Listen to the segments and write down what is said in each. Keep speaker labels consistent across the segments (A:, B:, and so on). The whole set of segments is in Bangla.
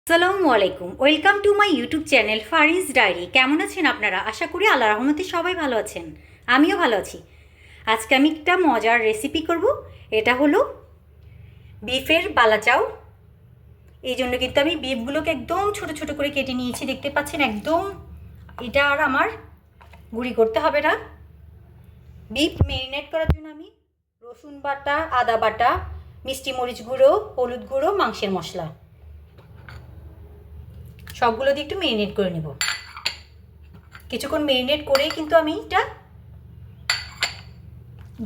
A: আসসালামু আলাইকুম, welcome to my YouTube channel Fariz diary. কেমন আছেন আপনারা? আশা করি আল্লাহর রহমতে সবাই ভালো আছেন, আমিও ভালো আছি। আজকে আমি একটা মজার রেসিপি করব। এটা হলো বিফের বালাচাও। এই জন্য কিন্তু আমি বিফগুলোকে একদম ছোট ছোট করে কেটে নিয়েছি, দেখতে পাচ্ছেন একদম। এটা আর আমার গুঁড়ি করতে হবে না। বিফ ম্যারিনেট করার জন্য আমি রসুন বাটা, আদা বাটা, মিষ্টি মরিচ গুঁড়ো, হলুদ গুঁড়ো, মাংসের মশলা সবগুলো দিয়ে একটু ম্যারিনেট করে নেব। কিছুক্ষণ ম্যারিনেট করে কিন্তু আমি এটা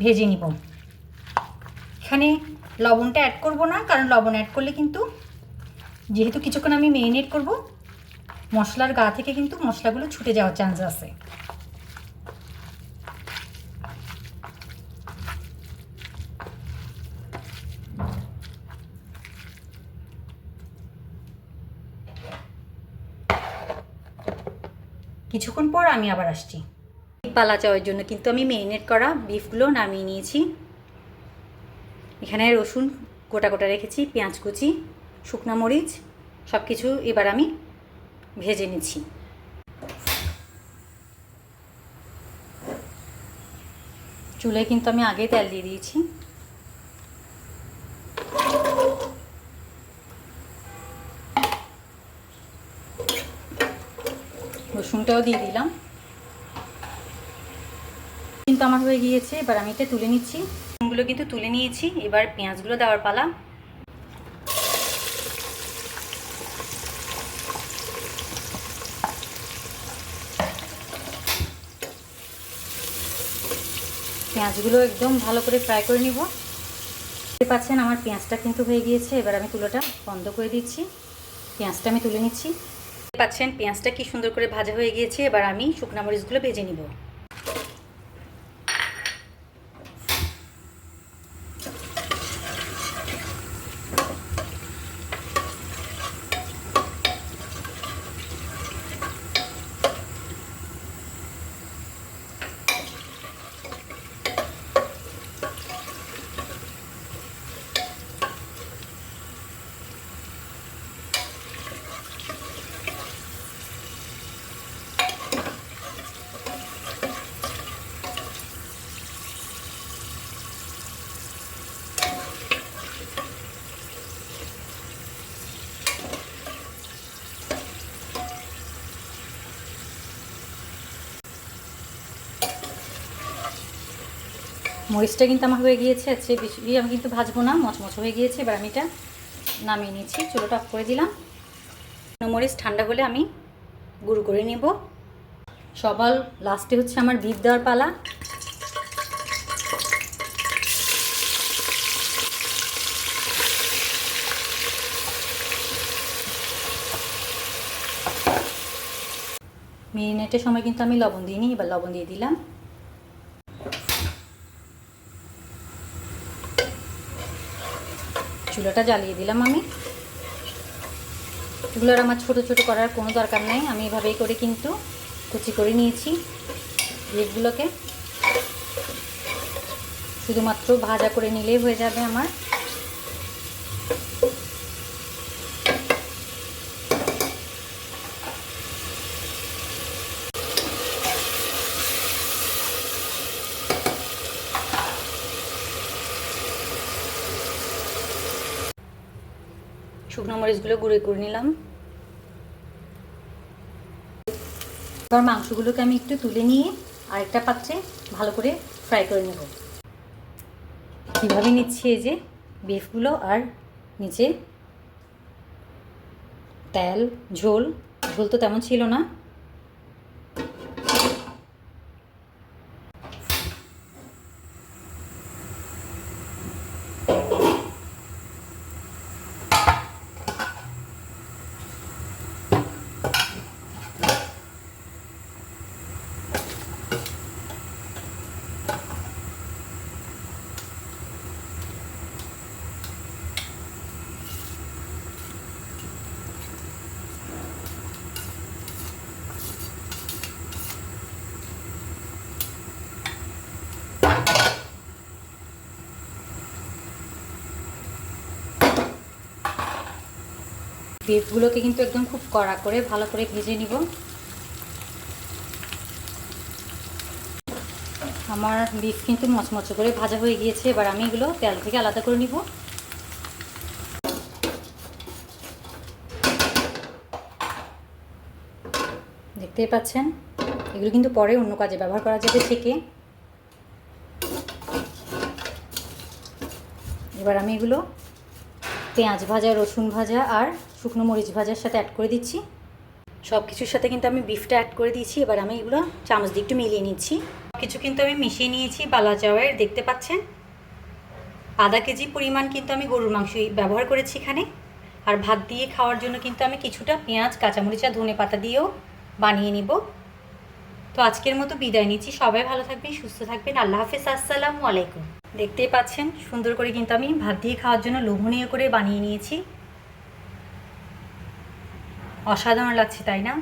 A: ভেজে নিব। এখানে লবণটা অ্যাড করব না, কারণ লবণ অ্যাড করলে কিন্তু, যেহেতু কিছুক্ষণ আমি ম্যারিনেট করব, মশলার গা থেকে কিন্তু মশলাগুলো ছুটে যাওয়ার চান্স আছে। কিছুক্ষণ পর আমি আবার আসছি। পালা চাওয়ার জন্য কিন্তু আমি ম্যারিনেট করা বিফগুলো নামিয়ে নিয়েছি। এখানে রসুন গোটা গোটা রেখেছি, পেঁয়াজ কুচি, শুকনো মরিচ সব কিছু এবার আমি ভেজে নিচ্ছি। চুলায় কিন্তু আমি আগেই তেল দিয়ে দিয়েছি। রসুনটাও দিয়ে দিলাম, কিন্তু আমার হয়ে গিয়েছে। এবার আমি এটা তুলে নিচ্ছি। রসুনগুলো কিন্তু তুলে নিয়েছি, এবার পেঁয়াজগুলো দেওয়ার পালা। পেঁয়াজগুলো একদম ভালো করে ফ্রাই করে নিব। দেখতে পাচ্ছেন আমার পেঁয়াজটা কিন্তু হয়ে গিয়েছে। এবার আমি চুলাটা বন্ধ করে দিচ্ছি, পেঁয়াজটা আমি তুলে নিচ্ছি। দেখতে পাচ্ছেন পেঁয়াজটা কি সুন্দর করে ভাজা হয়ে গিয়েছে। এবার আমি শুকনো মরিচগুলো ভেজে নিব। মরিচটা কিন্তু আমার হয়ে গিয়েছে। আচ্ছা, বেশি আমি কিন্তু ভাজবো না, মচমচ হয়ে গিয়েছে। এবার আমি এটা নামিয়ে নিচ্ছি, চুলোটা অফ করে দিলাম। মরিচ ঠান্ডা হলে আমি গুঁড়ো করে নেব। সবার লাস্টে হচ্ছে আমার বিফ দেওয়ার পালা। ম্যারিনেটের সময় কিন্তু আমি লবণ দিইনি, এবার লবণ দিয়ে দিলাম। চুলাটা জ্বালিয়ে দিলাম আমি। এগুলোর আমার ছোট ছোট করার কোনো দরকার নেই, আমি এভাবেই করে কিন্তু কুচি করে নিয়েছি বিফগুলোকে। শুধুমাত্র ভাজা করে নিলেই হয়ে যাবে আমার। শুকনো মরিচগুলো গুঁড়ো করে নিলাম। এবার মাংসগুলোকে আমি একটু তুলে নিয়ে আরেকটা পাত্রে ভালো করে ফ্রাই করে নেব। কীভাবে নিচ্ছি, এই যে বিফগুলো, আর নিচে তেল, ঝোল ঝোল তো তেমন ছিল না। বিফগুলোকে কিন্তু একদম খুব কড়া করে ভালো করে ভেজে নিব। আমার বিফ কিন্তু মচমচে করে ভাজা হয়ে গিয়েছে। এবার আমি এগুলো তেল থেকে আলাদা করে নিব। দেখতেই পাচ্ছেন, এগুলো কিন্তু পরে অন্য কাজে ব্যবহার করা যাবে ছেঁকে। এবার আমি এগুলো পেঁয়াজ ভাজা, রসুন ভাজা আর শুকনো মরিচ ভাজার সাথে অ্যাড করে দিচ্ছি। সব কিছুর সাথে কিন্তু আমি বিফটা অ্যাড করে দিয়েছি। এবার আমি এগুলো চামচ দিয়ে একটু মিলিয়ে নিচ্ছি। কিছু কিন্তু আমি মিশিয়ে নিয়েছি বালা চাওয়ের, দেখতে পাচ্ছেন। আধা কেজি পরিমাণ কিন্তু আমি গরুর মাংসই ব্যবহার করেছি এখানে। আর ভাত দিয়ে খাওয়ার জন্য কিন্তু আমি কিছুটা পেঁয়াজ, কাঁচামরিচ আর ধনে পাতা দিয়েও বানিয়ে নিব। তো আজকের মতো বিদায় নিচ্ছি। সবাই ভালো থাকবেন, সুস্থ থাকবেন। আল্লাহ হাফেজ, আসসালামু আলাইকুম। দেখতেই পাচ্ছেন সুন্দর করে কিন্তু আমি ভাত দিয়ে খাওয়ার জন্য লোভনীয় করে বানিয়ে নিয়েছি। অসাধারণ লাগছে, তাই না?